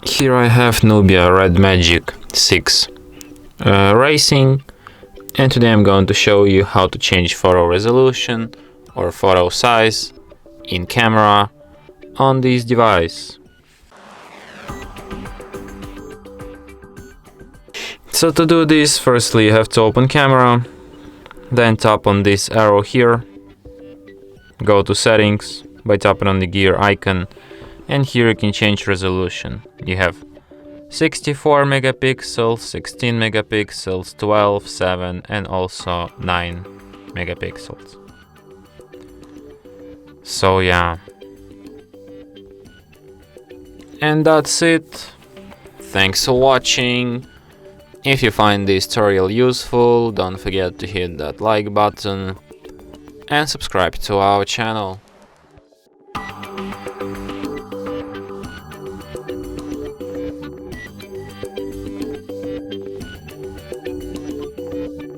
Here I have Nubia Red Magic 6 racing, and today I'm going to show you how to change photo resolution or photo size in camera on this device. So to do this, firstly you have to open camera, then tap on this arrow here, go to settings by tapping on the gear icon, and here you can change resolution. You have 64 megapixels, 16 megapixels, 12, 7 and also 9 megapixels. So yeah. And that's it. Thanks for watching. If you find this tutorial useful, don't forget to hit that like button and subscribe to our channel.